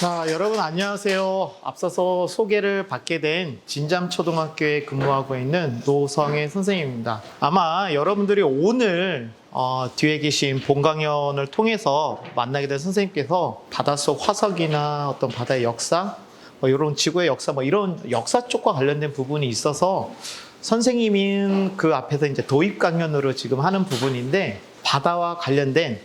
자, 여러분 안녕하세요. 앞서서 소개를 받게 된 진잠초등학교에 근무하고 있는 노성애 선생님입니다. 아마 여러분들이 오늘 뒤에 계신 본 강연을 통해서 만나게 된 선생님께서 바닷속 화석이나 어떤 바다의 역사, 이런 지구의 역사, 이런 역사 쪽과 관련된 부분이 있어서 선생님인 그 앞에서 이제 도입 강연으로 지금 하는 부분인데, 바다와 관련된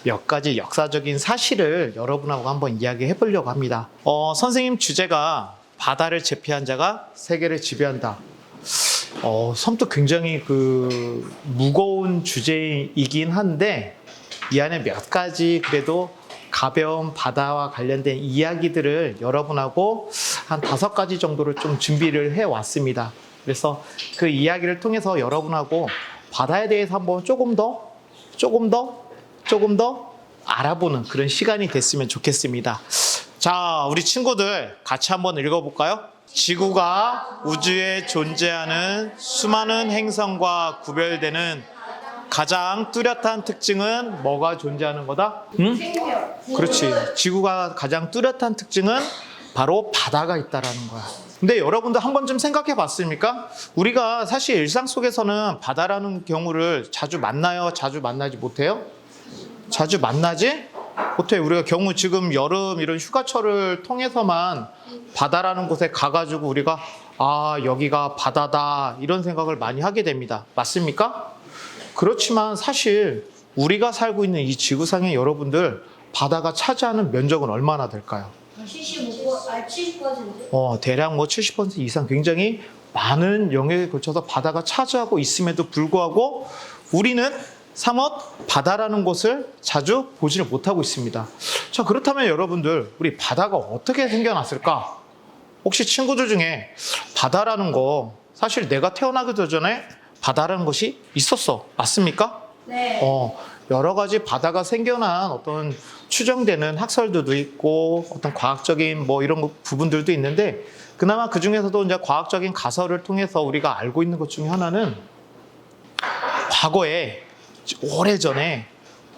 몇 가지 역사적인 사실을 여러분하고 한번 이야기해 보려고 합니다. 선생님 주제가 바다를 제패한 자가 세계를 지배한다. 섬도 굉장히 무거운 주제이긴 한데, 이 안에 몇 가지 그래도 가벼운 바다와 관련된 이야기들을 여러분하고 한 5가지 정도를 좀 준비를 해 왔습니다. 그래서 그 이야기를 통해서 여러분하고 바다에 대해서 한번 조금 더 알아보는 그런 시간이 됐으면 좋겠습니다. 자, 우리 친구들 같이 한번 읽어볼까요? 지구가 우주에 존재하는 수많은 행성과 구별되는 가장 뚜렷한 특징은 뭐가 존재하는 거다? 응? 그렇지. 지구가 가장 뚜렷한 특징은 바로 바다가 있다라는 거야. 근데 여러분도 한 번쯤 생각해 봤습니까? 우리가 사실 일상 속에서는 바다라는 경우를 자주 만나요? 자주 만나지 못해요? 자주 만나지 못해. 우리가 경우 지금 여름 이런 휴가철을 통해서만 바다라는 곳에 가가지고 우리가 여기가 바다다 이런 생각을 많이 하게 됩니다. 맞습니까? 그렇지만 사실 우리가 살고 있는 이 지구상에 여러분들 바다가 차지하는 면적은 얼마나 될까요? 70%? 대략 70% 이상 굉장히 많은 영역에 걸쳐서 바다가 차지하고 있음에도 불구하고 우리는 사뭇 바다라는 곳을 자주 보지를 못하고 있습니다. 자, 그렇다면 여러분들, 우리 바다가 어떻게 생겨났을까? 혹시 친구들 중에 바다라는 거 사실 내가 태어나기도 전에 바다라는 것이 있었어. 맞습니까? 네. 여러 가지 바다가 생겨난 어떤 추정되는 학설들도 있고 어떤 과학적인 이런 부분들도 있는데, 그나마 그 중에서도 이제 과학적인 가설을 통해서 우리가 알고 있는 것 중에 하나는 과거에 오래전에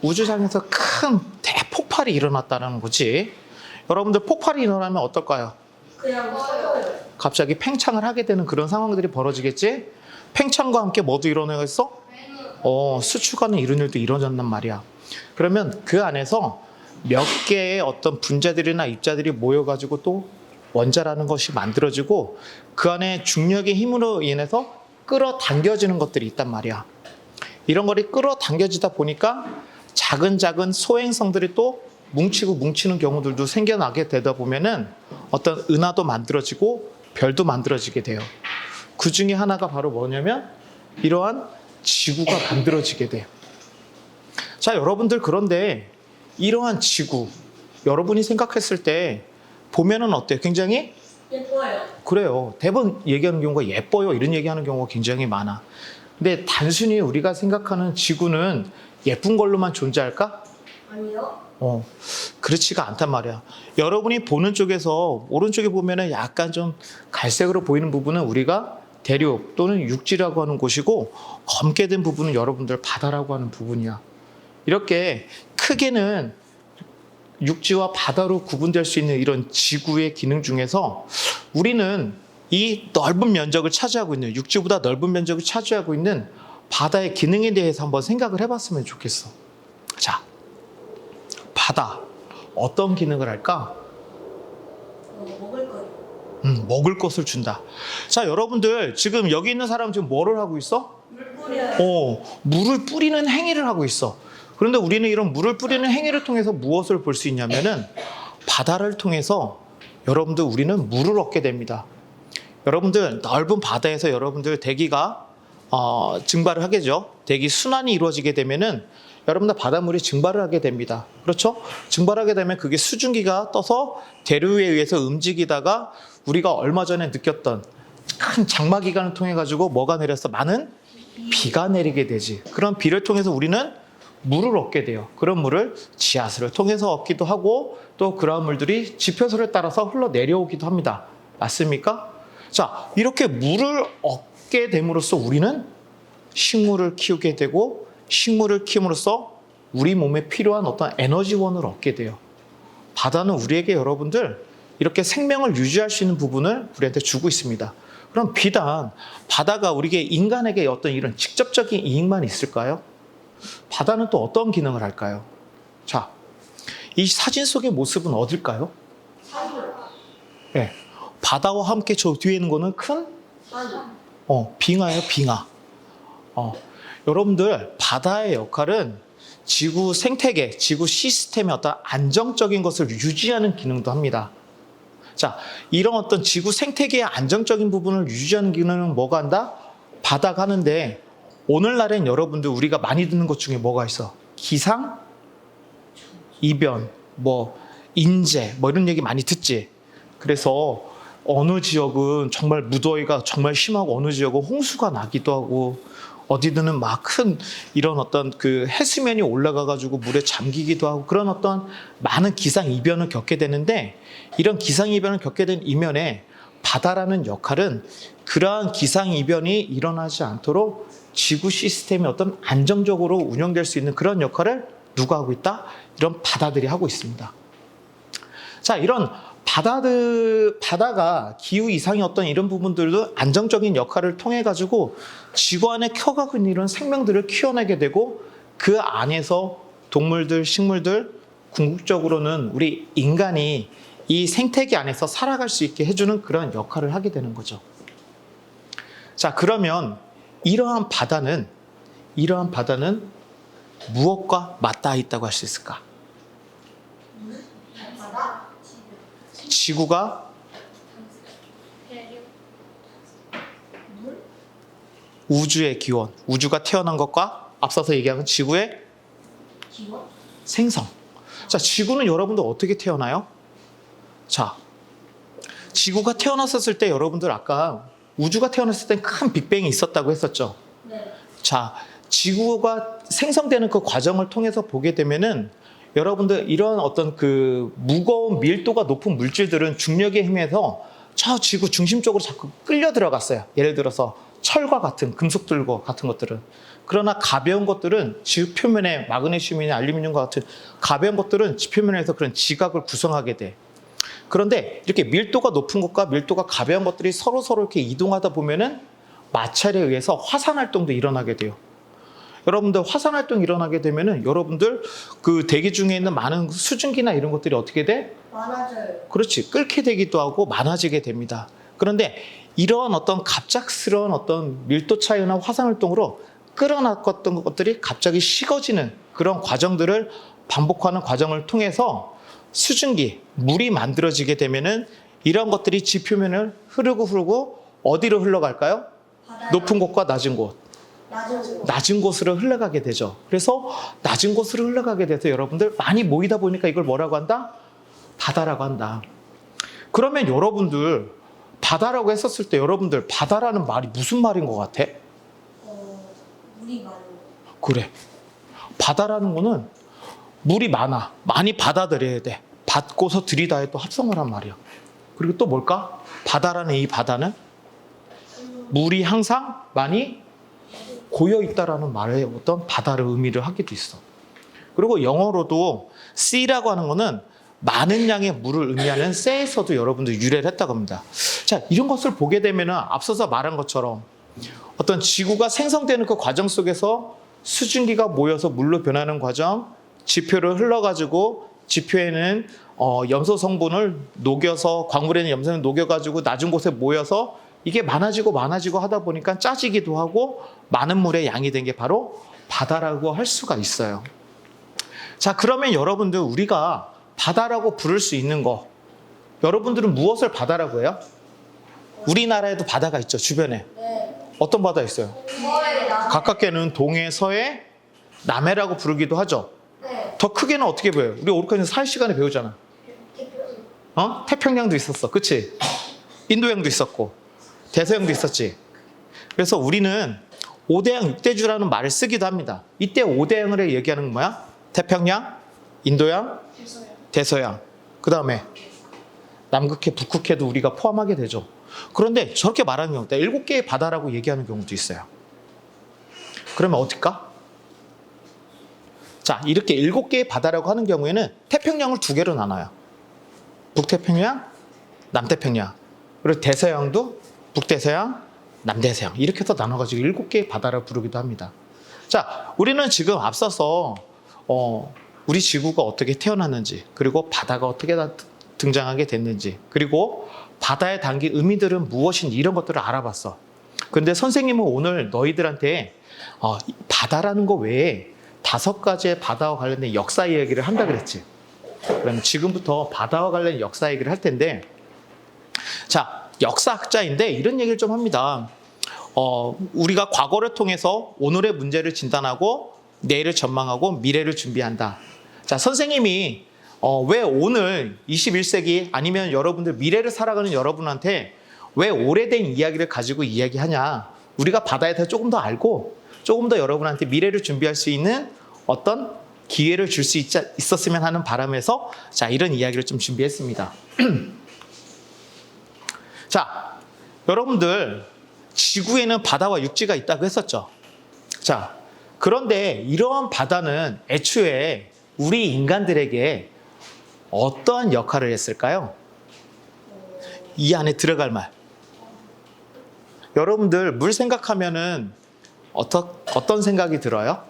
우주상에서 큰 대폭발이 일어났다는 거지. 여러분들 폭발이 일어나면 어떨까요? 그냥 서요. 갑자기 팽창을 하게 되는 그런 상황들이 벌어지겠지? 팽창과 함께 뭐도 일어나겠어? 수축하는 이런 일도 일어난단 말이야. 그러면 그 안에서 몇 개의 어떤 분자들이나 입자들이 모여가지고 또 원자라는 것이 만들어지고 그 안에 중력의 힘으로 인해서 끌어당겨지는 것들이 있단 말이야. 이런 것이 끌어당겨지다 보니까 작은 소행성들이 또 뭉치는 경우들도 생겨나게 되다 보면은 어떤 은하도 만들어지고 별도 만들어지게 돼요. 그 중에 하나가 바로 뭐냐면 이러한 지구가 만들어지게 돼요. 자, 여러분들, 그런데 이러한 지구, 여러분이 생각했을 때 보면은 어때요? 굉장히 예뻐요. 그래요. 대부분 얘기하는 경우가 예뻐요, 이런 얘기하는 경우가 굉장히 많아. 근데 단순히 우리가 생각하는 지구는 예쁜 걸로만 존재할까? 아니요. 그렇지가 않단 말이야. 여러분이 보는 쪽에서 오른쪽에 보면은 약간 좀 갈색으로 보이는 부분은 우리가 대륙 또는 육지라고 하는 곳이고, 검게 된 부분은 여러분들 바다라고 하는 부분이야. 이렇게 크게는 육지와 바다로 구분될 수 있는 이런 지구의 기능 중에서 우리는 이 넓은 면적을 차지하고 있는, 육지보다 넓은 면적을 차지하고 있는 바다의 기능에 대해서 한번 생각을 해봤으면 좋겠어. 자, 바다 어떤 기능을 할까? 먹을 거요. 먹을 것을 준다. 자, 여러분들 지금 여기 있는 사람 지금 뭐를 하고 있어? 물 뿌려요. 물을 뿌리는 행위를 하고 있어. 그런데 우리는 이런 물을 뿌리는 행위를 통해서 무엇을 볼 수 있냐면은 바다를 통해서 여러분들 우리는 물을 얻게 됩니다. 여러분들 넓은 바다에서 여러분들 대기가 증발을 하겠죠. 대기 순환이 이루어지게 되면은 여러분들 바닷물이 증발을 하게 됩니다. 그렇죠? 증발하게 되면 그게 수증기가 떠서 대류에 의해서 움직이다가 우리가 얼마 전에 느꼈던 큰 장마 기간을 통해 가지고 뭐가 내렸어? 많은 비가 내리게 되지. 그런 비를 통해서 우리는 물을 얻게 돼요. 그런 물을 지하수를 통해서 얻기도 하고 또 그런 물들이 지표소를 따라서 흘러내려오기도 합니다. 맞습니까? 자, 이렇게 물을 얻게 됨으로써 우리는 식물을 키우게 되고, 식물을 키움으로써 우리 몸에 필요한 어떤 에너지원을 얻게 돼요. 바다는 우리에게 여러분들 이렇게 생명을 유지할 수 있는 부분을 우리한테 주고 있습니다. 그럼 비단 바다가 우리에게 인간에게 어떤 이런 직접적인 이익만 있을까요? 바다는 또 어떤 기능을 할까요? 자, 이 사진 속의 모습은 어딜까요? 산. 네, 바다와 함께 저 뒤에 있는 거는 큰 산. 빙하예요, 빙하. 여러분들 바다의 역할은 지구 생태계, 지구 시스템의 어떤 안정적인 것을 유지하는 기능도 합니다. 자, 이런 어떤 지구 생태계의 안정적인 부분을 유지하는 기능은 뭐가 한다? 바다가 하는데 오늘날엔 여러분들 우리가 많이 듣는 것 중에 뭐가 있어? 기상, 이변, 인재, 이런 얘기 많이 듣지. 그래서 어느 지역은 정말 무더위가 정말 심하고 어느 지역은 홍수가 나기도 하고 어디든 막 큰 이런 어떤 그 해수면이 올라가가지고 물에 잠기기도 하고 그런 어떤 많은 기상 이변을 겪게 되는데 이런 기상 이변을 겪게 된 이면에 바다라는 역할은 그러한 기상 이변이 일어나지 않도록 지구 시스템이 어떤 안정적으로 운영될 수 있는 그런 역할을 누가 하고 있다? 이런 바다들이 하고 있습니다. 자, 이런 바다가 기후 이상의 어떤 이런 부분들도 안정적인 역할을 통해 가지고 지구 안에 켜가고 있는 이런 생명들을 키워내게 되고 그 안에서 동물들, 식물들, 궁극적으로는 우리 인간이 이 생태계 안에서 살아갈 수 있게 해주는 그런 역할을 하게 되는 거죠. 자, 그러면 이러한 바다는 무엇과 맞닿아 있다고 할 수 있을까? 바다. 지구가 물. 우주의 기원, 우주가 태어난 것과 앞서서 얘기한 지구의 기원. 생성. 자, 지구는 여러분들 어떻게 태어나요? 자, 지구가 태어났었을 때 여러분들 아까 우주가 태어났을 때 큰 빅뱅이 있었다고 했었죠. 네. 자, 지구가 생성되는 그 과정을 통해서 보게 되면은 여러분들 이런 어떤 그 무거운 밀도가 높은 물질들은 중력에 힘에서 저 지구 중심 쪽으로 자꾸 끌려 들어갔어요. 예를 들어서 철과 같은 금속들과 같은 것들은. 그러나 가벼운 것들은 지구 표면에 마그네슘이나 알루미늄과 같은 가벼운 것들은 지표면에서 그런 지각을 구성하게 돼. 그런데 이렇게 밀도가 높은 것과 밀도가 가벼운 것들이 서로 이렇게 이동하다 보면은 마찰에 의해서 화산 활동도 일어나게 돼요. 여러분들 화산 활동이 일어나게 되면은 여러분들 그 대기 중에 있는 많은 수증기나 이런 것들이 어떻게 돼? 많아져요. 그렇지. 끓게 되기도 하고 많아지게 됩니다. 그런데 이러한 어떤 갑작스러운 어떤 밀도 차이나 화산 활동으로 끌어놨던 것들이 갑자기 식어지는 그런 과정들을 반복하는 과정을 통해서 수증기, 물이 만들어지게 되면은 이런 것들이 지표면을 흐르고 어디로 흘러갈까요? 바다. 높은 곳과 낮은 곳. 낮은 곳. 낮은 곳으로 흘러가게 되죠. 그래서 낮은 곳으로 흘러가게 돼서 여러분들 많이 모이다 보니까 이걸 뭐라고 한다? 바다라고 한다. 그러면 여러분들 바다라고 했었을 때 여러분들 바다라는 말이 무슨 말인 것 같아? 물이 많은 그래. 바다라는 거는 물이 많아. 많이 받아들여야 돼. 받고서 들이다에 또 합성을 한 말이야. 그리고 또 뭘까? 바다라는 이 바다는 물이 항상 많이 고여 있다라는 말의 어떤 바다를 의미를 하기도 있어. 그리고 영어로도 sea라고 하는 거는 많은 양의 물을 의미하는 새에서도 여러분들 유래를 했다고 합니다. 자, 이런 것을 보게 되면 앞서서 말한 것처럼 어떤 지구가 생성되는 그 과정 속에서 수증기가 모여서 물로 변하는 과정, 지표를 흘러가지고 지표에는 염소 성분을 녹여서 광물에는 염소를 녹여가지고 낮은 곳에 모여서 이게 많아지고 하다 보니까 짜지기도 하고 많은 물의 양이 된 게 바로 바다라고 할 수가 있어요. 자, 그러면 여러분들 우리가 바다라고 부를 수 있는 거, 여러분들은 무엇을 바다라고 해요? 우리나라에도 바다가 있죠, 주변에. 네. 어떤 바다 있어요? 뭐에 나. 가깝게는 동해, 서해, 남해라고 부르기도 하죠. 네. 더 크게는 어떻게 보여요? 우리 오르카에서 4시간에 배우잖아. 태평양도 있었어, 그치? 인도양도 있었고 대서양도 있었지. 그래서 우리는 5대양 6대주라는 말을 쓰기도 합니다. 이때 5대양을 얘기하는 건 뭐야? 태평양, 인도양, 대서양. 그 다음에 남극해, 북극해도 우리가 포함하게 되죠. 그런데 저렇게 말하는 경우도 7개의 바다라고 얘기하는 경우도 있어요. 그러면 어떨까? 자, 이렇게 7개의 바다라고 하는 경우에는 태평양을 2개로 나눠요. 북태평양, 남태평양. 그리고 대서양도 북대서양, 남대서양. 이렇게 해서 나눠가지고 7개의 바다를 부르기도 합니다. 자, 우리는 지금 앞서서 우리 지구가 어떻게 태어났는지, 그리고 바다가 어떻게 등장하게 됐는지, 그리고 바다에 담긴 의미들은 무엇인지 이런 것들을 알아봤어. 근데 선생님은 오늘 너희들한테 바다라는 거 외에 5가지의 바다와 관련된 역사 이야기를 한다 그랬지. 그럼 지금부터 바다와 관련 역사 얘기를 할 텐데, 자, 역사학자인데 이런 얘기를 좀 합니다. 우리가 과거를 통해서 오늘의 문제를 진단하고 내일을 전망하고 미래를 준비한다. 자, 선생님이 왜 오늘 21세기 아니면 여러분들 미래를 살아가는 여러분한테 왜 오래된 이야기를 가지고 이야기하냐. 우리가 바다에 대해서 조금 더 알고 조금 더 여러분한테 미래를 준비할 수 있는 어떤 기회를 줄 수 있었으면 하는 바람에서 자, 이런 이야기를 좀 준비했습니다. 자, 여러분들 지구에는 바다와 육지가 있다고 했었죠. 자, 그런데 이러한 바다는 애초에 우리 인간들에게 어떠한 역할을 했을까요? 이 안에 들어갈 말. 여러분들 물 생각하면은 어떤 생각이 들어요?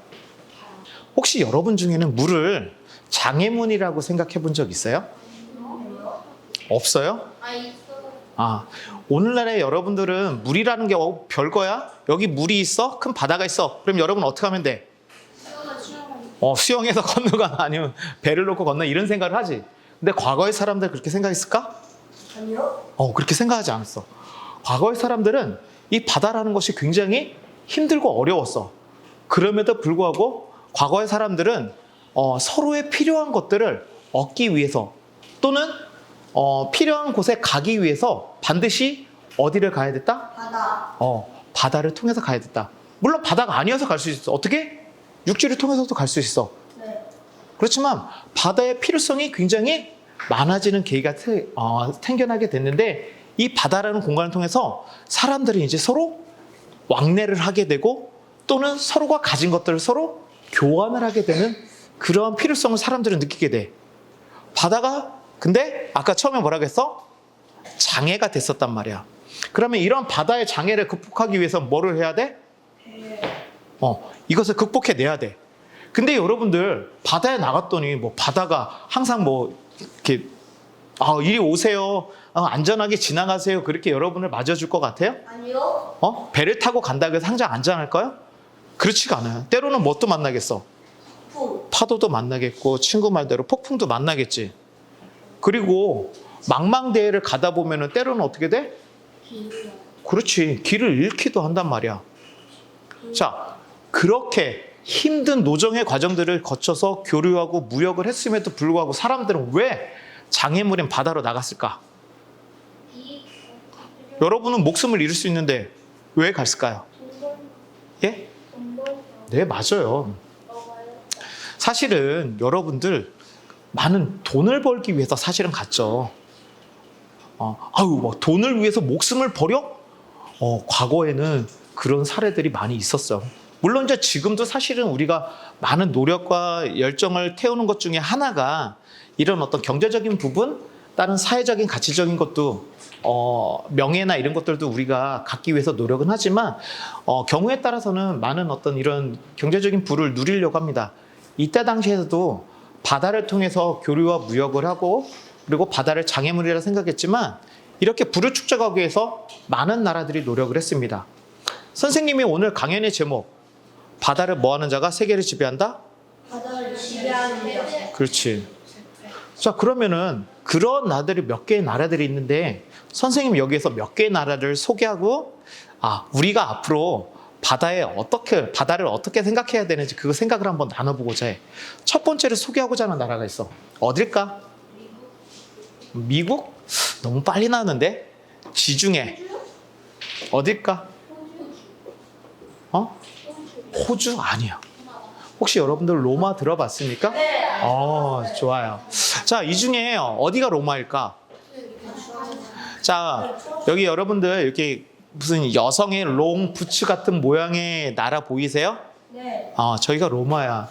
혹시 여러분 중에는 물을 장애물이라고 생각해 본 적 있어요? 없어요? 오늘날의 여러분들은 물이라는 게 별거야? 여기 물이 있어? 큰 바다가 있어? 그럼 여러분 어떻게 하면 돼? 수영해서 건너가 아니면 배를 놓고 건너 이런 생각을 하지. 근데 과거의 사람들 그렇게 생각했을까? 아니요. 그렇게 생각하지 않았어. 과거의 사람들은 이 바다라는 것이 굉장히 힘들고 어려웠어. 그럼에도 불구하고 과거의 사람들은 서로의 필요한 것들을 얻기 위해서 또는 필요한 곳에 가기 위해서 반드시 어디를 가야 됐다? 바다. 바다를 통해서 가야 됐다. 물론 바다가 아니어서 갈 수 있어. 어떻게? 육지를 통해서도 갈 수 있어. 네. 그렇지만 바다의 필요성이 굉장히 많아지는 계기가 생겨나게 됐는데 이 바다라는 공간을 통해서 사람들이 이제 서로 왕래를 하게 되고 또는 서로가 가진 것들을 서로 교환을 하게 되는 그러한 필요성을 사람들은 느끼게 돼. 바다가 근데 아까 처음에 뭐라고 했어? 장애가 됐었단 말이야. 그러면 이런 바다의 장애를 극복하기 위해서 뭐를 해야 돼? 이것을 극복해내야 돼. 근데 여러분들 바다에 나갔더니 뭐 바다가 항상 뭐 이렇게 이리 오세요. 안전하게 지나가세요. 그렇게 여러분을 맞아줄 것 같아요? 아니요. 배를 타고 간다고 해서 항상 안전할까요? 그렇지가 않아요. 때로는 뭣도 만나겠어? 파도도 만나겠고 친구 말대로 폭풍도 만나겠지. 그리고 망망대해를 가다 보면은 때로는 어떻게 돼? 그렇지. 길을 잃기도 한단 말이야. 자, 그렇게 힘든 노정의 과정들을 거쳐서 교류하고 무역을 했음에도 불구하고 사람들은 왜 장애물인 바다로 나갔을까? 여러분은 목숨을 잃을 수 있는데 왜 갔을까요? 예? 네, 맞아요. 사실은 여러분들 많은 돈을 벌기 위해서 사실은 갔죠. 뭐 돈을 위해서 목숨을 버려? 과거에는 그런 사례들이 많이 있었어요. 물론 이제 지금도 사실은 우리가 많은 노력과 열정을 태우는 것 중에 하나가 이런 어떤 경제적인 부분, 다른 사회적인 가치적인 것도 명예나 이런 것들도 우리가 갖기 위해서 노력은 하지만 경우에 따라서는 많은 어떤 이런 경제적인 부를 누리려고 합니다. 이때 당시에도 바다를 통해서 교류와 무역을 하고 그리고 바다를 장애물이라 생각했지만 이렇게 부를 축적하기 위해서 많은 나라들이 노력을 했습니다. 선생님이 오늘 강연의 제목 바다를 뭐하는 자가 세계를 지배한다? 바다를 지배하는 자. 그렇지. 자, 그러면은 그런 나라들이 몇 개의 나라들이 있는데 선생님이 여기에서 몇 개의 나라를 소개하고 우리가 앞으로 바다를 어떻게 생각해야 되는지 그 생각을 한번 나눠보고자 해. 첫 번째로 소개하고자 하는 나라가 있어. 어딜까? 미국? 너무 빨리 나왔는데? 지중해. 어딜까? 호주? 아니야. 혹시 여러분들 로마 들어봤습니까? 네. 좋아요. 자, 이 중에 어디가 로마일까? 자, 여기 여러분들 이렇게 무슨 여성의 롱 부츠 같은 모양의 나라 보이세요? 네. 저희가 로마야.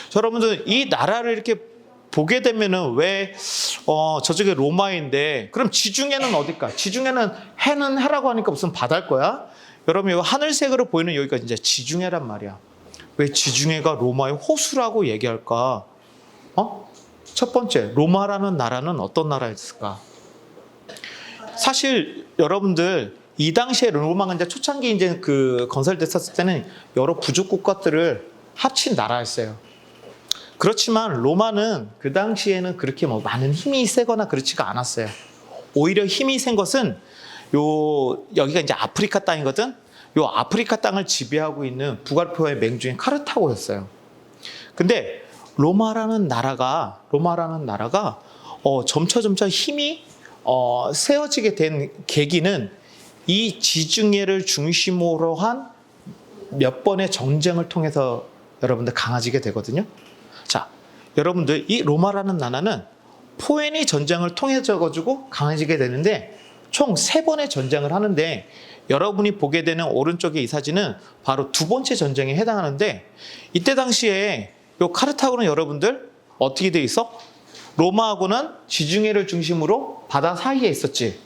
자, 여러분들 이 나라를 이렇게 보게 되면은 왜 저쪽에 로마인데 그럼 지중해는 어딜까? 지중해는 해는 해라고 하니까 무슨 바다일 거야? 여러분 이 하늘색으로 보이는 여기가 이제 지중해란 말이야. 왜 지중해가 로마의 호수라고 얘기할까? 첫 번째, 로마라는 나라는 어떤 나라였을까? 사실 여러분들 이 당시에 로마가 이제 초창기 이제 그 건설됐었을 때는 여러 부족 국가들을 합친 나라였어요. 그렇지만 로마는 그 당시에는 그렇게 뭐 많은 힘이 세거나 그렇지가 않았어요. 오히려 힘이 센 것은 여기가 이제 아프리카 땅이거든. 요 아프리카 땅을 지배하고 있는 북아프리카의 맹주인 카르타고였어요. 근데 로마라는 나라가 점차 힘이 세워지게 된 계기는 이 지중해를 중심으로 한 몇 번의 전쟁을 통해서 여러분들 강해지게 되거든요. 자, 여러분들 이 로마라는 나라는 포에니 전쟁을 통해서 가지고 강해지게 되는데 총 3번의 전쟁을 하는데 여러분이 보게 되는 오른쪽에 이 사진은 바로 두 번째 전쟁에 해당하는데 이때 당시에 요 카르타고는 여러분들 어떻게 돼 있어? 로마하고는 지중해를 중심으로 바다 사이에 있었지.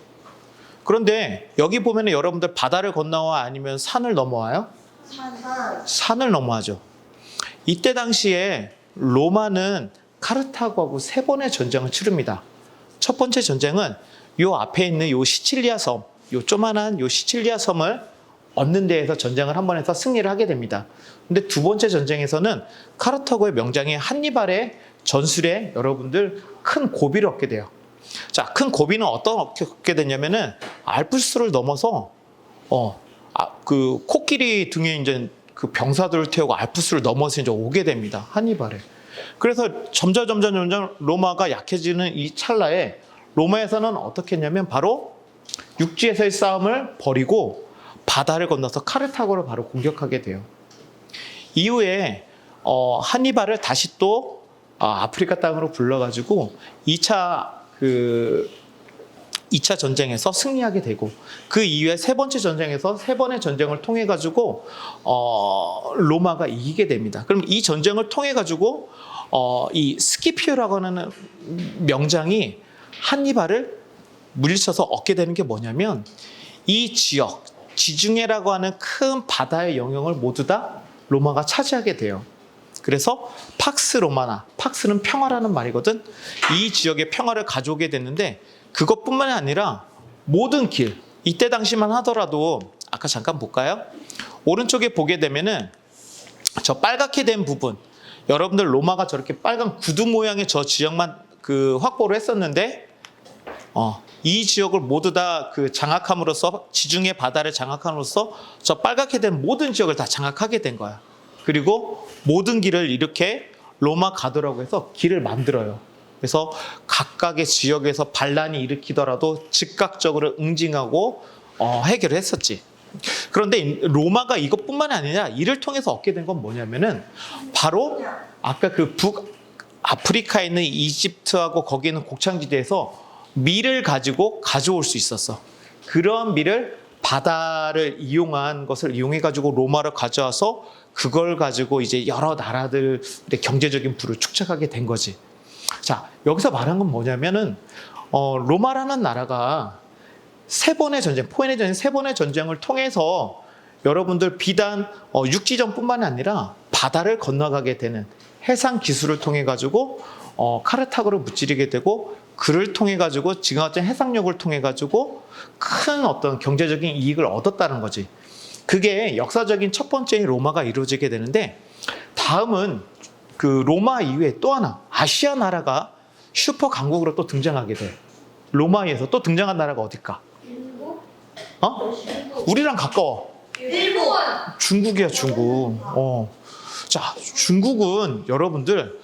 그런데 여기 보면 여러분들 바다를 건너와 아니면 산을 넘어와요? 산을 넘어가죠. 이때 당시에 로마는 카르타고하고 3번의 전쟁을 치릅니다. 첫 번째 전쟁은 요 앞에 있는 요 시칠리아 섬, 요 조만한 요 시칠리아 섬을 얻는 데에서 전쟁을 한 번 해서 승리를 하게 됩니다. 근데 두 번째 전쟁에서는 카르타고의 명장인 한니발의 전술에 여러분들 큰 고비를 얻게 돼요. 자, 큰 고비는 어떻게 얻게 되냐면은 알프스를 넘어서 그 코끼리 등에 이제 그 병사들을 태우고 알프스를 넘어서 이제 오게 됩니다. 한니발에. 그래서 점점 로마가 약해지는 이 찰나에 로마에서는 어떻게 했냐면 바로 육지에서의 싸움을 벌이고 바다를 건너서 카르타고를 바로 공격하게 돼요. 이후에 한니발을 다시 또 아프리카 땅으로 불러가지고 2차 전쟁에서 승리하게 되고 그 이후에 3번째 전쟁에서 3번의 전쟁을 통해 가지고 로마가 이기게 됩니다. 그럼 이 전쟁을 통해 가지고 이 스키피오라고 하는 명장이 한니발을 물리쳐서 얻게 되는 게 뭐냐면 이 지역 지중해라고 하는 큰 바다의 영역을 모두 다 로마가 차지하게 돼요. 그래서 팍스 로마나, 팍스는 평화라는 말이거든. 이 지역의 평화를 가져오게 됐는데 그것뿐만이 아니라 모든 길, 이때 당시만 하더라도 아까 잠깐 볼까요? 오른쪽에 보게 되면은 저 빨갛게 된 부분, 여러분들 로마가 저렇게 빨간 구두 모양의 저 지역만 그 확보를 했었는데 이 지역을 모두 다 그 장악함으로써 지중해 바다를 장악함으로써 저 빨갛게 된 모든 지역을 다 장악하게 된 거야. 그리고 모든 길을 이렇게 로마 가도라고 해서 길을 만들어요. 그래서 각각의 지역에서 반란이 일으키더라도 즉각적으로 응징하고 해결을 했었지. 그런데 로마가 이것뿐만이 아니라 이를 통해서 얻게 된 건 뭐냐면은 바로 아까 그 북아프리카에 있는 이집트하고 거기 있는 곡창지대에서 밀을 가지고 가져올 수 있었어. 그런 밀을 바다를 이용한 것을 이용해 가지고 로마로 가져와서 그걸 가지고 이제 여러 나라들의 경제적인 부를 축적하게 된 거지. 자, 여기서 말한 건 뭐냐면은 로마라는 나라가 3번의 전쟁, 포에니 전쟁 3번의 전쟁을 통해서 여러분들 비단 육지전뿐만이 아니라 바다를 건너가게 되는 해상 기술을 통해 가지고 카르타고를 무찌르게 되고 그를 통해 가지고 지금 같은 해상력을 통해 가지고 큰 어떤 경제적인 이익을 얻었다는 거지. 그게 역사적인 첫 번째 로마가 이루어지게 되는데 다음은 그 로마 이후에 또 하나 아시아 나라가 슈퍼 강국으로 또 등장하게 돼. 로마에서 또 등장한 나라가 어딜까? 우리랑 가까워. 일본. 중국이야, 중국. 자, 중국은 여러분들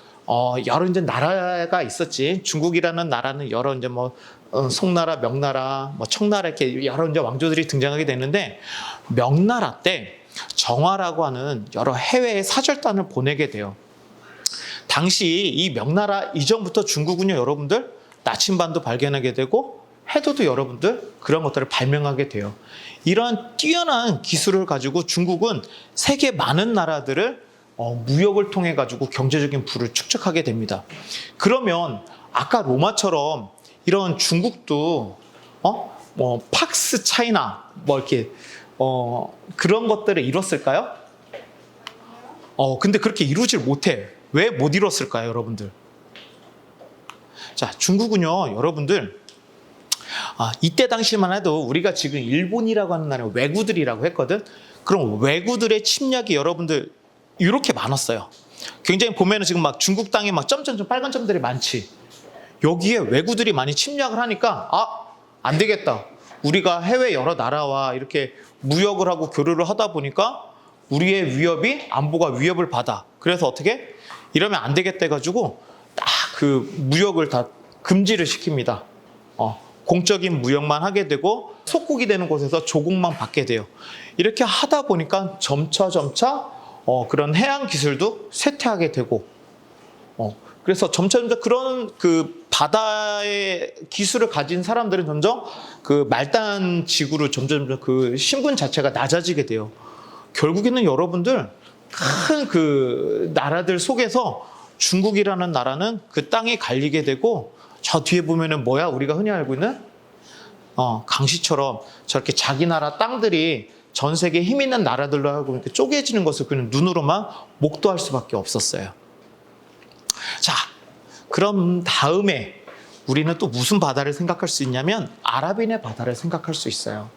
여러 이제 나라가 있었지. 중국이라는 나라는 여러 이제 뭐 송나라, 명나라, 뭐 청나라 이렇게 여러 이제 왕조들이 등장하게 되는데 명나라 때 정화라고 하는 여러 해외의 사절단을 보내게 돼요. 당시 이 명나라 이전부터 중국은요, 여러분들 나침반도 발견하게 되고 해도도 여러분들 그런 것들을 발명하게 돼요. 이런 뛰어난 기술을 가지고 중국은 세계 많은 나라들을 무역을 통해 가지고 경제적인 부를 축적하게 됩니다. 그러면 아까 로마처럼 이런 중국도 뭐 팍스 차이나 뭐 이렇게 그런 것들을 이뤘을까요? 근데 그렇게 이루질 못해. 왜 못 이뤘을까요, 여러분들? 자, 중국은요, 여러분들, 이때 당시만 해도 우리가 지금 일본이라고 하는 나라는 왜구들이라고 했거든? 그럼 왜구들의 침략이 여러분들 이렇게 많았어요. 굉장히 보면은 지금 막 중국 땅에 막 점점점 빨간 점들이 많지. 여기에 왜구들이 많이 침략을 하니까, 안 되겠다. 우리가 해외 여러 나라와 이렇게 무역을 하고 교류를 하다 보니까 우리의 위협이, 안보가 위협을 받아. 그래서 어떻게? 이러면 안 되겠다 해가지고 딱 그 무역을 다 금지를 시킵니다. 공적인 무역만 하게 되고 속국이 되는 곳에서 조국만 받게 돼요. 이렇게 하다 보니까 점차 그런 해양 기술도 쇠퇴하게 되고, 그래서 점차 그런 그 바다의 기술을 가진 사람들은 점점 그 말단 지구로 점점 그 신분 자체가 낮아지게 돼요. 결국에는 여러분들 큰 그 나라들 속에서 중국이라는 나라는 그 땅이 갈리게 되고, 저 뒤에 보면은 뭐야? 우리가 흔히 알고 있는 강시처럼 저렇게 자기 나라 땅들이 전 세계 힘 있는 나라들로 하고 이렇게 쪼개지는 것을 그냥 눈으로만 목도할 수밖에 없었어요. 자, 그럼 다음에 우리는 또 무슨 바다를 생각할 수 있냐면 아랍인의 바다를 생각할 수 있어요.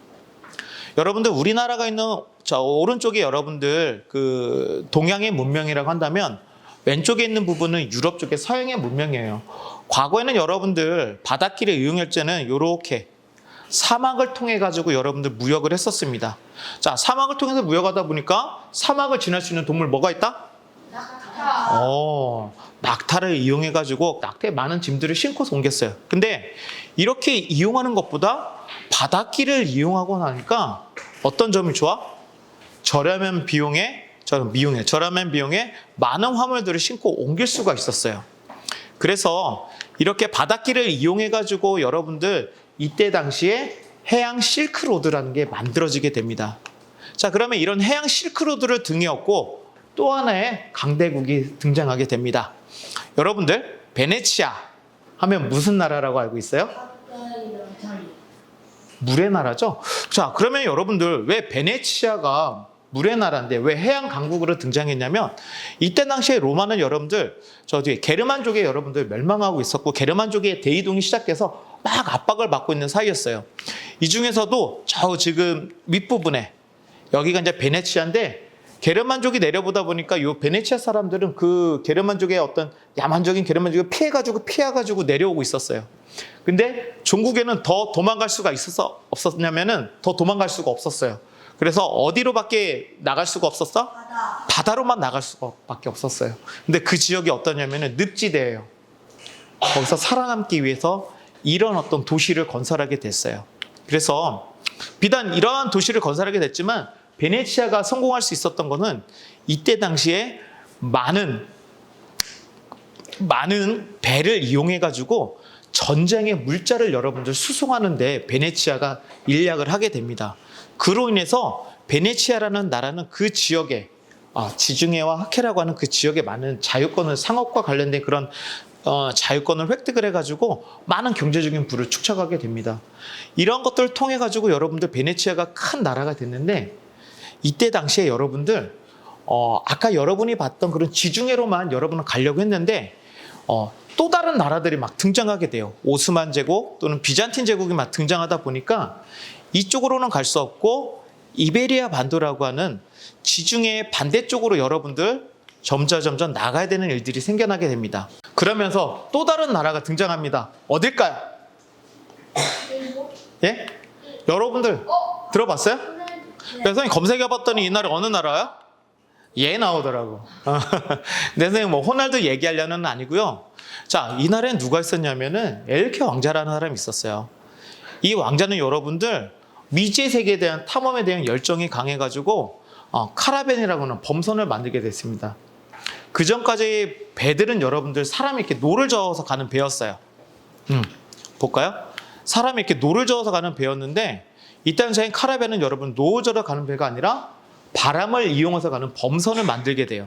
여러분들 우리나라가 있는 저 오른쪽에 여러분들 그 동양의 문명이라고 한다면 왼쪽에 있는 부분은 유럽 쪽의 서양의 문명이에요. 과거에는 여러분들 바닷길을 이용할 때는 이렇게 사막을 통해 가지고 여러분들 무역을 했었습니다. 자, 사막을 통해서 무역하다 보니까 사막을 지날 수 있는 동물 뭐가 있다? 낙타를 이용해 가지고 낙타에 많은 짐들을 싣고서 옮겼어요. 근데 이렇게 이용하는 것보다 바닷길을 이용하고 나니까 어떤 점이 좋아? 저렴한 비용에 많은 화물들을 싣고 옮길 수가 있었어요. 그래서 이렇게 바닷길을 이용해 가지고 여러분들 이때 당시에 해양 실크로드라는 게 만들어지게 됩니다. 자, 그러면 이런 해양 실크로드를 등에 업고 또 하나의 강대국이 등장하게 됩니다. 여러분들 베네치아 하면 무슨 나라라고 알고 있어요? 물의 나라죠? 자, 그러면 여러분들 왜 베네치아가 물의 나라인데 왜 해양 강국으로 등장했냐면 이때 당시에 로마는 여러분들 저 뒤에 게르만족에 여러분들 멸망하고 있었고 게르만족의 대이동이 시작돼서 막 압박을 받고 있는 사이였어요. 이 중에서도 저 지금 윗부분에 여기가 이제 베네치아인데 게르만족이 내려보다 보니까 이 베네치아 사람들은 그 게르만족의 어떤 야만적인 게르만족을 피해가지고 내려오고 있었어요. 근데 종국에는 더 도망갈 수가 없었냐면은 더 도망갈 수가 없었어요. 그래서 어디로밖에 나갈 수가 없었어? 바다로만 나갈 수밖에 없었어요. 근데 그 지역이 어떠냐면은 늪지대예요. 거기서 살아남기 위해서 이런 어떤 도시를 건설하게 됐어요. 그래서 비단 이러한 도시를 건설하게 됐지만 베네치아가 성공할 수 있었던 거는 이때 당시에 많은 배를 이용해 가지고 전쟁의 물자를 여러분들 수송하는데 베네치아가 일약을 하게 됩니다. 그로 인해서 베네치아라는 나라는 그 지역에 지중해와 학해라고 하는 그 지역에 많은 자유권을 상업과 관련된 그런 자유권을 획득을 해가지고 많은 경제적인 부를 축적하게 됩니다. 이런 것들을 통해 가지고 여러분들 베네치아가 큰 나라가 됐는데 이때 당시에 여러분들 아까 여러분이 봤던 그런 지중해로만 여러분은 가려고 했는데 또 다른 나라들이 막 등장하게 돼요. 오스만 제국 또는 비잔틴 제국이 막 등장하다 보니까 이쪽으로는 갈 수 없고 이베리아 반도라고 하는 지중해의 반대쪽으로 여러분들 점점 나가야 되는 일들이 생겨나게 됩니다. 그러면서 또 다른 나라가 등장합니다. 어딜까요? 예? 여러분들 들어봤어요? 그래서 선생님 검색해봤더니 이 나라 어느 나라야? 얘 나오더라고. 근데 선생님 뭐 호날두 얘기하려는 아니고요. 자, 이 나라에 누가 있었냐면은 엘케 왕자라는 사람이 있었어요. 이 왕자는 여러분들 미지의 세계에 대한 탐험에 대한 열정이 강해가지고 카라벤이라고 하는 범선을 만들게 됐습니다. 그 전까지 배들은 여러분들 사람이 이렇게 노를 저어서 가는 배였어요. 볼까요? 사람이 이렇게 노를 저어서 가는 배였는데 이 당시에 카라벤은 여러분 노를 저어 가는 배가 아니라 바람을 이용해서 가는 범선을 만들게 돼요.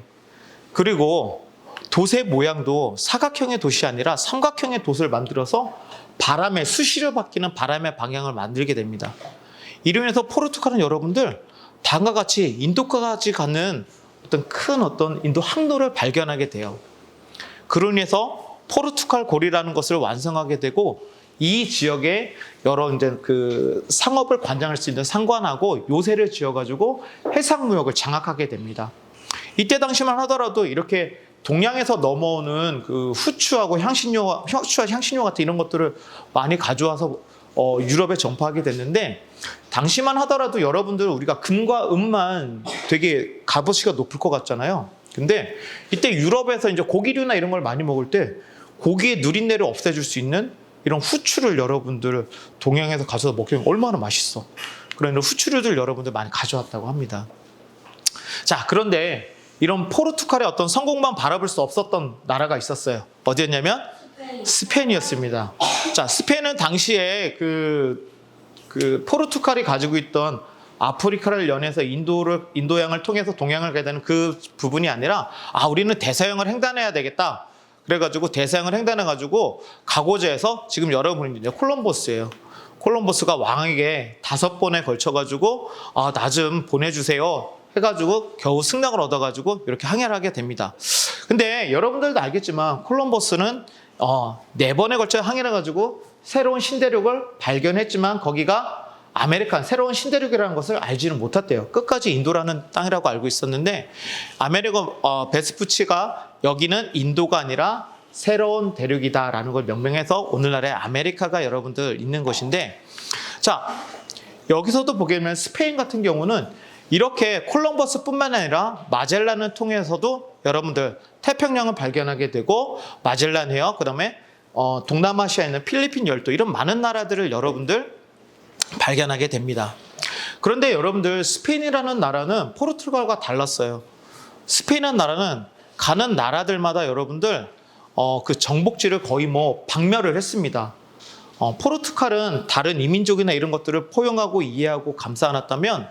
그리고 돛의 모양도 사각형의 돛이 아니라 삼각형의 돛을 만들어서 바람에 수시로 바뀌는 바람의 방향을 만들게 됩니다. 이로 인해서 포르투갈은 여러분들 다음과 같이 인도까지 가는 어떤 인도 항로를 발견하게 돼요. 그로 인해서 포르투갈 고리라는 것을 완성하게 되고 이 지역에 여러 이제 그 상업을 관장할 수 있는 상관하고 요새를 지어가지고 해상무역을 장악하게 됩니다. 이때 당시만 하더라도 이렇게 동양에서 넘어오는 그 후추와 향신료 같은 이런 것들을 많이 가져와서 유럽에 전파하게 됐는데 당시만 하더라도 여러분들 우리가 금과 은만 되게 값어치가 높을 것 같잖아요. 근데 이때 유럽에서 이제 고기류나 이런 걸 많이 먹을 때 고기의 누린내를 없애줄 수 있는 이런 후추를 여러분들 동양에서 가져서 먹으면 얼마나 맛있어. 그런 후추류들 여러분들 많이 가져왔다고 합니다. 자, 그런데 이런 포르투갈의 어떤 성공만 바라볼 수 없었던 나라가 있었어요. 어디였냐면 스페인이었습니다. 자, 스페인은 당시에 그 포르투갈이 가지고 있던 아프리카를 연해서 인도양을 통해서 동양을 가야 되는 그 부분이 아니라 우리는 대서양을 횡단해야 되겠다. 그래가지고 대서양을 횡단해가지고 가고자 해서 지금 여러분이 이제 콜럼버스예요. 콜럼버스가 왕에게 5번에 걸쳐가지고 나 좀 보내주세요. 해가지고 겨우 승낙을 얻어가지고 이렇게 항해를 하게 됩니다. 근데 여러분들도 알겠지만 콜럼버스는 4번에 걸쳐 항해를 해가지고 새로운 신대륙을 발견했지만 거기가 새로운 신대륙이라는 것을 알지는 못했대요. 끝까지 인도라는 땅이라고 알고 있었는데 아메리고 베스푸치가 여기는 인도가 아니라 새로운 대륙이다라는 걸 명명해서 오늘날의 아메리카가 여러분들 있는 것인데, 자, 여기서도 보게 되면 스페인 같은 경우는 이렇게 콜럼버스뿐만 아니라 마젤란을 통해서도 여러분들 태평양을 발견하게 되고 마젤란 해역, 그다음에 동남아시아에 있는 필리핀 열도 이런 많은 나라들을 여러분들 발견하게 됩니다. 그런데 여러분들 스페인이라는 나라는 포르투갈과 달랐어요. 스페인이라는 나라는 가는 나라들마다 여러분들 그 정복지를 거의 박멸을 했습니다. 포르투갈은 다른 이민족이나 이런 것들을 포용하고 이해하고 감싸 안았다면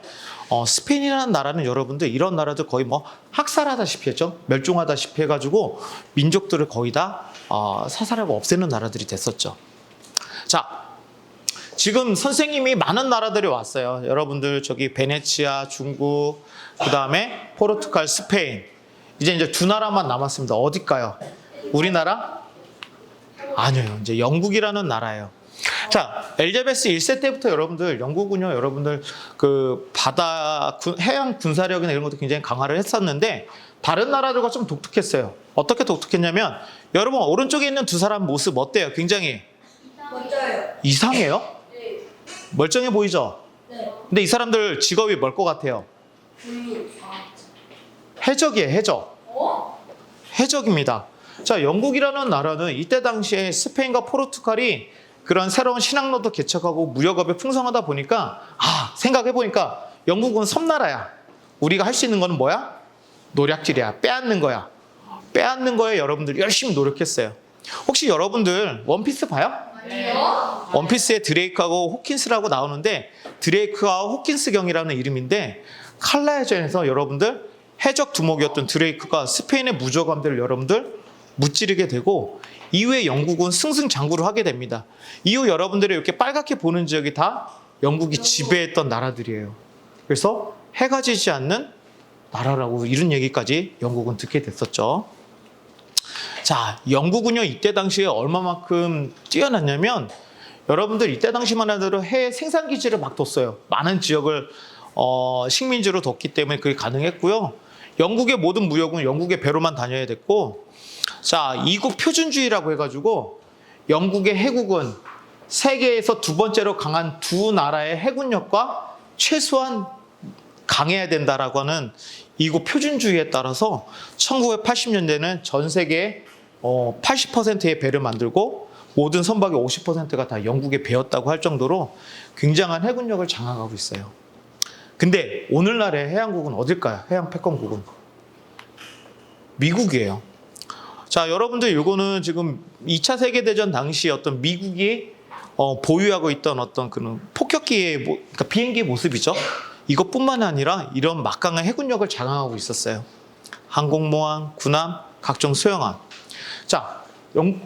스페인이라는 나라는 여러분들 이런 나라들 거의 학살하다시피 했죠. 멸종하다시피 해가지고 민족들을 거의 다 사살하고 없애는 나라들이 됐었죠. 자, 지금 선생님이 많은 나라들이 왔어요. 여러분들 저기 베네치아, 중국, 그 다음에 포르투갈, 스페인. 이제 2나라만 남았습니다. 어딜까요? 우리나라? 아니에요. 이제 영국이라는 나라예요. 자, 엘리자베스 1세 때부터 여러분들 영국은요, 여러분들 그 해양 군사력이나 이런 것도 굉장히 강화를 했었는데 다른 나라들과 좀 독특했어요. 어떻게 독특했냐면 여러분 오른쪽에 있는 2사람 모습 어때요? 굉장히 먼저요. 이상해요? 네. 멀쩡해 보이죠? 네. 근데 이 사람들 직업이 뭘 것 같아요? 해적이에요, 해적. 해적입니다. 자, 영국이라는 나라는 이때 당시에 스페인과 포르투갈이 그런 새로운 신항로도 개척하고 무역업이 풍성하다 보니까 생각해보니까 영국은 섬나라야. 우리가 할 수 있는 거는 뭐야? 노략질이야. 빼앗는 거야. 빼앗는 거에 여러분들 열심히 노력했어요. 혹시 여러분들 원피스 봐요? 아니요. 원피스에 드레이크하고 호킨스라고 나오는데 드레이크와 호킨스 경이라는 이름인데 칼라야전에서 여러분들 해적 두목이었던 드레이크가 스페인의 무적함들을 여러분들 무찌르게 되고 이후에 영국은 승승장구를 하게 됩니다. 이후 여러분들이 이렇게 빨갛게 보는 지역이 다 영국이 지배했던 나라들이에요. 그래서 해가 지지 않는 나라라고 이런 얘기까지 영국은 듣게 됐었죠. 자, 영국은요 이때 당시에 얼마만큼 뛰어났냐면 여러분들 이때 당시만 하더라도 해외 생산기지를 막 뒀어요. 많은 지역을 식민지로 뒀기 때문에 그게 가능했고요. 영국의 모든 무역은 영국의 배로만 다녀야 됐고, 자, 이국 표준주의라고 해가지고 영국의 해국은 세계에서 2번째로 강한 2나라의 해군력과 최소한 강해야 된다라고 하는 이국 표준주의에 따라서 1980년대는 전 세계 80%의 배를 만들고 모든 선박의 50%가 다 영국의 배였다고 할 정도로 굉장한 해군력을 장악하고 있어요. 근데 오늘날의 해양국은 어딜까요? 해양 패권국은 미국이에요. 자, 여러분들 이거는 지금 2차 세계대전 당시 어떤 미국이 보유하고 있던 어떤 그런 폭격기의 그러니까 비행기의 모습이죠. 이것뿐만 아니라 이런 막강한 해군력을 장악하고 있었어요. 항공모함, 군함, 각종 소형함. 자,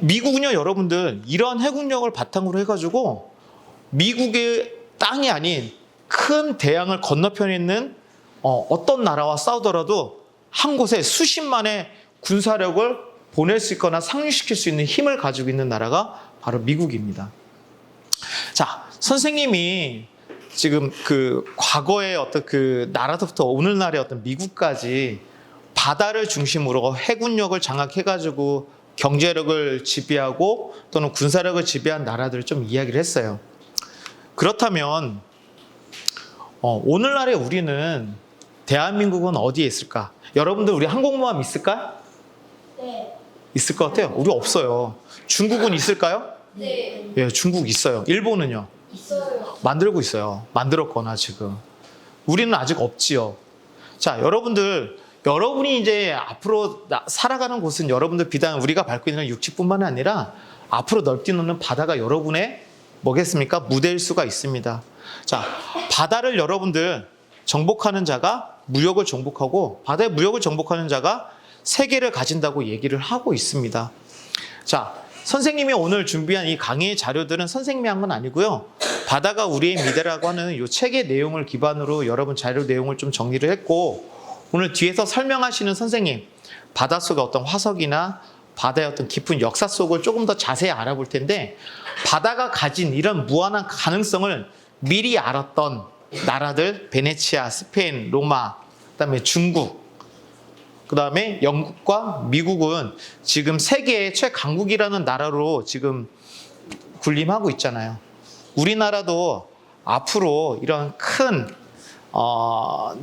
미국은요, 여러분들 이러한 해군력을 바탕으로 해가지고 미국의 땅이 아닌 큰 대양을 건너편에 있는 어떤 나라와 싸우더라도 한 곳에 수십만의 군사력을 보낼 수 있거나 상륙시킬 수 있는 힘을 가지고 있는 나라가 바로 미국입니다. 자, 선생님이 지금 그 과거의 어떤 그 나라부터 오늘날의 어떤 미국까지 바다를 중심으로 해군력을 장악해가지고 경제력을 지배하고 또는 군사력을 지배한 나라들을 좀 이야기를 했어요. 그렇다면 오늘날의 우리는 대한민국은 어디에 있을까? 여러분들 우리 항공모함 있을까? 네. 있을 것 같아요. 우리 없어요. 중국은 있을까요? 네. 예, 중국 있어요. 일본은요? 있어요. 만들고 있어요. 만들었거나 지금. 우리는 아직 없지요. 자, 여러분이 이제 앞으로 살아가는 곳은 여러분들 비단 우리가 밟고 있는 육지뿐만 아니라 앞으로 넓뛰는 바다가 여러분의 뭐겠습니까? 무대일 수가 있습니다. 자, 바다를 여러분들 정복하는 자가 무역을 정복하고 바다의 무역을 정복하는 자가 세계를 가진다고 얘기를 하고 있습니다. 자, 선생님이 오늘 준비한 이 강의의 자료들은 선생님이 한 건 아니고요. 바다가 우리의 미래라고 하는 이 책의 내용을 기반으로 여러분 자료 내용을 좀 정리를 했고 오늘 뒤에서 설명하시는 선생님 바닷속의 어떤 화석이나 바다의 어떤 깊은 역사 속을 조금 더 자세히 알아볼 텐데 바다가 가진 이런 무한한 가능성을 미리 알았던 나라들 베네치아, 스페인, 로마, 그다음에 중국, 그다음에 영국과 미국은 지금 세계의 최강국이라는 나라로 지금 군림하고 있잖아요. 우리나라도 앞으로 이런 큰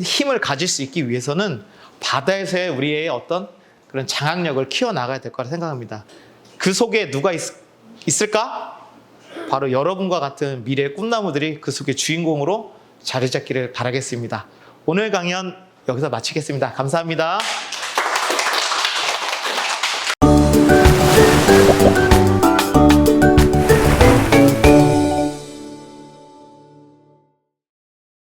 힘을 가질 수 있기 위해서는 바다에서의 우리의 어떤 그런 장악력을 키워나가야 될 거라 생각합니다. 그 속에 누가 있을까? 바로 여러분과 같은 미래의 꿈나무들이 그 속의 주인공으로 자리 잡기를 바라겠습니다. 오늘 강연 여기서 마치겠습니다. 감사합니다.